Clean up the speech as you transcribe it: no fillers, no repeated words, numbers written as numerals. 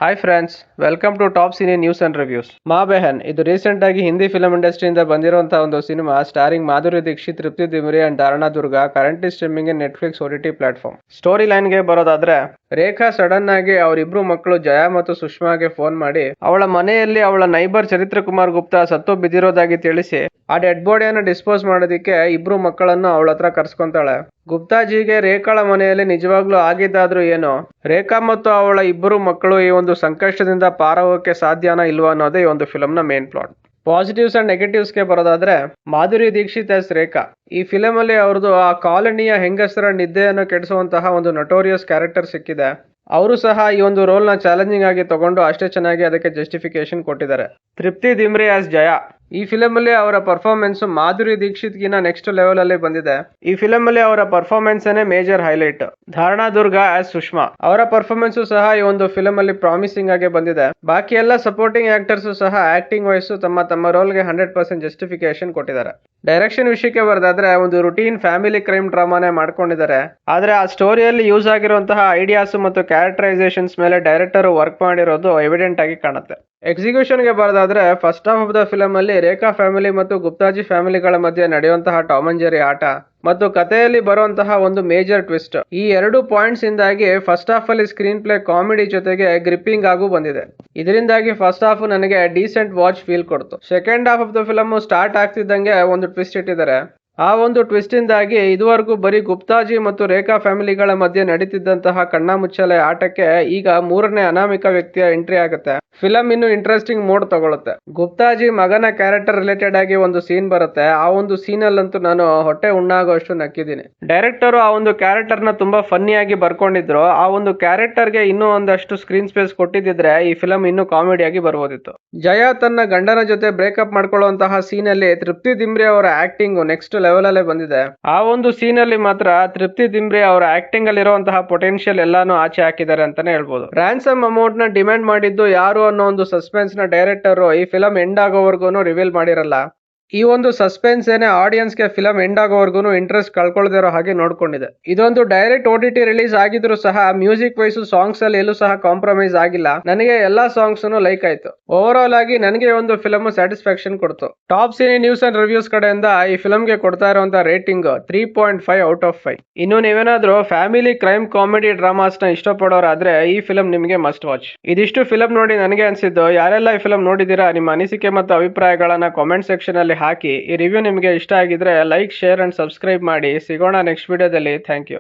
Hi friends, welcome to top cine news and reviews. ಮಾ ಬೆಹನ್ ಇದು ರೀಸೆಂಟ್ ಆಗಿ ಹಿಂದಿ ಫಿಲ್ಮ್ ಇಂಡಸ್ಟ್ರಿಯಿಂದ ಬಂದಿರುವಂತಹ ಒಂದು cinema ಸ್ಟಾರಿಂಗ್ Madhuri Dixit, Tripti Dimri and Dharana Durga. Currently streaming in Netflix OTT platform. Story line ಗೆ ಬರೋದಾದ್ರೆ, ರೇಖಾ ಸಡನ್ ಆಗಿ ಅವರಿಬ್ರು ಮಕ್ಕಳು ಜಯಾ ಮತ್ತು ಸುಷ್ಮಾಗೆ ಫೋನ್ ಮಾಡಿ ಅವಳ ಮನೆಯಲ್ಲಿ ಅವಳ ನೈಬರ್ ಚರಿತ್ರ ಕುಮಾರ್ ಗುಪ್ತಾ ಸತ್ತು ಬಿದ್ದಿರೋದಾಗಿ ತಿಳಿಸಿ ಆ ಡೆಡ್ ಬಾಡಿಯನ್ನು ಡಿಸ್ಪೋಸ್ ಮಾಡೋದಿಕ್ಕೆ ಇಬ್ರು ಮಕ್ಕಳನ್ನು ಅವಳ ಹತ್ರ ಕರ್ಸ್ಕೊಂತಾಳೆ. ಗುಪ್ತಾಜಿಗೆ ರೇಖಾಳ ಮನೆಯಲ್ಲಿ ನಿಜವಾಗ್ಲೂ ಆಗಿದ್ದಾದ್ರೂ ಏನೋ, ರೇಖಾ ಮತ್ತು ಅವಳ ಇಬ್ಬರು ಮಕ್ಕಳು ಈ ಒಂದು ಸಂಕಷ್ಟದಿಂದ ಪಾರಾಗೋಕೆ ಸಾಧ್ಯನಾ ಇಲ್ವಾ ಅನ್ನೋದೇ ಈ ಒಂದು ಫಿಲಮ್ ನ main plot. Positives and negatives ಗೆ ಬರೋದಾದ್ರೆ, ಮಾಧುರಿ ದೀಕ್ಷಿತ್ ಆಸ್ ರೇಖಾ. ಈ ಫಿಲಮ್ ಅಲ್ಲಿ ಅವ್ರದ್ದು ಆ ಕಾಲನಿಯ ಹೆಂಗಸರ ನಿದ್ದೆಯನ್ನು ಕೆಡಿಸುವಂತಹ ಒಂದು ನಟೋರಿಯಸ್ ಕ್ಯಾರೆಕ್ಟರ್ ಸಿಕ್ಕಿದೆ. ಅವರು ಸಹ ಈ ಒಂದು ರೋಲ್ ನ ಚಾಲೆಂಜಿಂಗ್ ಆಗಿ ತಗೊಂಡು ಅಷ್ಟೇ ಚೆನ್ನಾಗಿ ಅದಕ್ಕೆ ಜಸ್ಟಿಫಿಕೇಶನ್ ಕೊಟ್ಟಿದ್ದಾರೆ. ತೃಪ್ತಿ ದಿಮ್ರಿ ಆಸ್ ಜಯಾ. ಈ ಫಿಲಮ್ ಅಲ್ಲಿ ಅವರ ಪರ್ಫಾರ್ಮೆನ್ಸ್ ಮಾಧುರಿ ದೀಕ್ಷಿತ್ ಗಿನ ನೆಕ್ಸ್ಟ್ ಲೆವೆಲ್ ಅಲ್ಲಿ ಬಂದಿದೆ. ಈ ಫಿಲಮ್ ಅಲ್ಲಿ ಅವರ performance major highlight. Dharana Durga as Sushma. ಅವರ ಪರ್ಫಾರ್ಮೆನ್ಸ್ ಸಹ ಈ ಒಂದು ಫಿಲಮ್ ಅಲ್ಲಿ ಪ್ರಾಮಿಸಿಂಗ್ ಆಗಿ ಬಂದಿದೆ. ಬಾಕಿ ಎಲ್ಲ ಸಪೋರ್ಟಿಂಗ್ ಆಕ್ಟರ್ಸ್ ಸಹ ಆಕ್ಟಿಂಗ್ ವೈಸ್ ತಮ್ಮ ರೋಲ್ ಗೆ 100% ಜಸ್ಟಿಫಿಕೇಶನ್ ಕೊಟ್ಟಿದ್ದಾರೆ. ಡೈರೆಕ್ಷನ್ ವಿಷಯಕ್ಕೆ ಬರೋದಾದ್ರೆ, ಒಂದು ರುಟೀನ್ ಫ್ಯಾಮಿಲಿ ಕ್ರೈಮ್ ಡ್ರಾಮಾನೇ ಮಾಡ್ಕೊಂಡಿದ್ದಾರೆ. ಆದ್ರೆ ಆ ಸ್ಟೋರಿಯಲ್ಲಿ ಯೂಸ್ ಆಗಿರುವಂತಹ ಐಡಿಯಾಸ್ ಮತ್ತು ಕ್ಯಾರೆಕ್ಟರೈಸೇಷನ್ಸ್ ಮೇಲೆ ಡೈರೆಕ್ಟರ್ ವರ್ಕ್ ಮಾಡಿರೋದು ಎವಿಡೆಂಟ್ ಆಗಿ ಕಾಣುತ್ತೆ. ಎಕ್ಸಿಕ್ಯೂಷನ್ ಗೆ ಬರೋದಾದ್ರೆ, first half of the film ಅಲ್ಲಿ ರೇಖಾ ಫ್ಯಾಮಿಲಿ ಮತ್ತು ಗುಪ್ತಾಜಿ ಫ್ಯಾಮಿಲಿಗಳ ಮಧ್ಯೆ ನಡೆಯುವಂತಹ ಟಾಮ್ ಅಂಡ್ ಜೆರಿ ಆಟ ಮತ್ತು ಕಥೆಯಲ್ಲಿ ಬರುವಂತಹ ಒಂದು ಮೇಜರ್ ಟ್ವಿಸ್ಟ್, ಈ ಎರಡು ಪಾಯಿಂಟ್ಸ್ ಇಂದಾಗಿ ಫಸ್ಟ್ ಹಾಫ್ ಅಲ್ಲಿ ಸ್ಕ್ರೀನ್ ಪ್ಲೇ ಕಾಮಿಡಿ ಜೊತೆಗೆ ಗ್ರಿಪ್ಪಿಂಗ್ ಆಗೂ ಬಂದಿದೆ. ಇದರಿಂದಾಗಿ ಫಸ್ಟ್ ಹಾಫ್ ನನಗೆ ಡೀಸೆಂಟ್ ವಾಚ್ ಫೀಲ್ ಕೊಡ್ತು. Second half of the film start ಆಗ್ತಿದ್ದಂಗೆ ಒಂದು ಟ್ವಿಸ್ಟ್ ಇಟ್ಟಿದ್ದಾರೆ. ಆ ಒಂದು ಟ್ವಿಸ್ಟ್ ಇಂದಾಗಿ ಇದುವರೆಗೂ ಬರೀ ಗುಪ್ತಾಜಿ ಮತ್ತು ರೇಖಾ ಫ್ಯಾಮಿಲಿಗಳ ಮಧ್ಯೆ ನಡೀತಿದ್ದಂತಹ ಕಣ್ಣಾಮುಚ್ಚಾಲೆ ಆಟಕ್ಕೆ ಈಗ ಮೂರನೇ ಅನಾಮಿಕ ವ್ಯಕ್ತಿಯ ಎಂಟ್ರಿ ಆಗುತ್ತೆ. ಫಿಲಂ ಇನ್ನು ಇಂಟ್ರೆಸ್ಟಿಂಗ್ ಮೋಡ್ ತಗೊಳುತ್ತೆ. ಗುಪ್ತಾಜಿ ಮಗನ ಕ್ಯಾರೆಕ್ಟರ್ ರಿಲೇಟೆಡ್ ಆಗಿ ಒಂದು ಸೀನ್ ಬರುತ್ತೆ. ಆ ಒಂದು ಸೀನ್ ಅಲ್ಲಂತೂ ನಾನು ಹೊಟ್ಟೆ ಉಣ್ಣಾಗುವಷ್ಟು ನಕ್ಕಿದ್ದೀನಿ. ಡೈರೆಕ್ಟರ್ ಆ ಒಂದು ಕ್ಯಾರೆಕ್ಟರ್ ನ ತುಂಬಾ ಫನ್ನಿಯಾಗಿ ಬರ್ಕೊಂಡಿದ್ರು. ಆ ಒಂದು ಕ್ಯಾರೆಕ್ಟರ್ ಗೆ ಇನ್ನೂ ಒಂದಷ್ಟು ಸ್ಕ್ರೀನ್ ಸ್ಪೇಸ್ ಕೊಟ್ಟಿದ್ರೆ ಈ ಫಿಲಂ ಇನ್ನೂ ಕಾಮಿಡಿಯಾಗಿ ಬರ್ಬೋದಿತ್ತು. ಜಯಾ ತನ್ನ ಗಂಡನ ಜೊತೆ ಬ್ರೇಕಪ್ ಮಾಡ್ಕೊಳ್ಳುವಂತಹ ಸೀನ್ ಅಲ್ಲಿ ತೃಪ್ತಿ ದಿಮ್ರಿ ಅವರ ಆಕ್ಟಿಂಗ್ ನೆಕ್ಸ್ಟ್ ಲೆವೆಲ್ ಅಲ್ಲೇ ಬಂದಿದೆ. ಆ ಒಂದು ಸೀನ್ ಅಲ್ಲಿ ಮಾತ್ರ ತೃಪ್ತಿ ದಿಮ್ರಿ ಅವರ ಆಕ್ಟಿಂಗ್ ಅಲ್ಲಿ ಇರುವಂತಹ ಪೊಟೆನ್ಶಿಯಲ್ ಎಲ್ಲಾನು ಆಚೆ ಹಾಕಿದ್ದಾರೆ ಅಂತಾನೆ ಹೇಳ್ಬೋದು. ರ್ಯಾನ್ಸಮ್ ಅಮೌಂಟ್ ನ ಡಿಮ್ಯಾಂಡ್ ಮಾಡಿದ್ದು ಯಾರು ಅನ್ನೋ ಒಂದು ಸಸ್ಪೆನ್ಸ್ ನ ಡೈರೆಕ್ಟರ್ ಈ ಫಿಲಂ ಎಂಡ್ ಆಗೋವರೆಗೂ ರಿವೀಲ್ ಮಾಡಿರಲ್ಲ. ಈ ಒಂದು ಸಸ್ಪೆನ್ಸ್ ಏನೇ ಆಡಿಯನ್ಸ್ ಗೆ ಫಿಲಂ ಎಂಡ್ ಆಗೋವರೆಗೂ ಇಂಟ್ರೆಸ್ಟ್ ಕಳ್ಕೊಳ್ಳದೇ ಇರೋ ಹಾಗೆ ನೋಡ್ಕೊಂಡಿದೆ. ಇದೊಂದು ಡೈರೆಕ್ಟ್ OTT ರಿಲೀಸ್ ಆಗಿದ್ರು ಸಹ ಮ್ಯೂಸಿಕ್ ವೈಸ್ ಸಾಂಗ್ಸ್ ಅಲ್ಲಿ ಎಲ್ಲೂ ಸಹ ಕಾಂಪ್ರಮೈಸ್ ಆಗಿಲ್ಲ. ನನಗೆ ಎಲ್ಲಾ ಸಾಂಗ್ಸ್ ಲೈಕ್ ಆಯ್ತು. ಓವರ್ ಆಲ್ ಆಗಿ ನನಗೆ ಒಂದು ಫಿಲಂ ಸ್ಯಾಟಿಸ್ಫ್ಯಾಕ್ಷನ್ ಕೊಡ್ತು. Top cine news and reviews ಕಡೆಯಿಂದ ಈ ಫಿಲಂ ಗೆ ಕೊಡ್ತಾ ಇರುವಂತಹ ರೇಟಿಂಗ್ 3.5 ಔಟ್ ಆಫ್ 5. ಇನ್ನು ನೀವೇನಾದ್ರೂ ಫ್ಯಾಮಿಲಿ ಕ್ರೈಮ್ ಕಾಮಿಡಿ ಡ್ರಾಮಾಸ್ ನ ಇಷ್ಟಪಡೋರಾದ್ರೆ ಈ ಫಿಲಂ ನಿಮಗೆ ಮಸ್ಟ್ ವಾಚ್. ಇದಿಷ್ಟು ಫಿಲಂ ನೋಡಿ ನನಗೆ ಅನ್ಸಿದ್ದು. ಯಾರೆಲ್ಲ ಈ ಫಿಲಂ ನೋಡಿದೀರಾ, ನಿಮ್ಮ ಅನಿಸಿಕೆ ಮತ್ತು ಅಭಿಪ್ರಾಯಗಳನ್ನ ಕಾಮೆಂಟ್ ಸೆಕ್ಷನ್ ಅಲ್ಲಿ ಹಾಕಿ. ಈ ರಿವ್ಯೂ ನಿಮಗೆ ಇಷ್ಟ ಆಗಿದ್ರೆ ಲೈಕ್, ಶೇರ್ ಅಂಡ್ ಸಬ್ಸ್ಕ್ರೈಬ್ ಮಾಡಿ. ಸಿಗೋಣ ನೆಕ್ಸ್ಟ್ ವಿಡಿಯೋದಲ್ಲಿ. Thank you.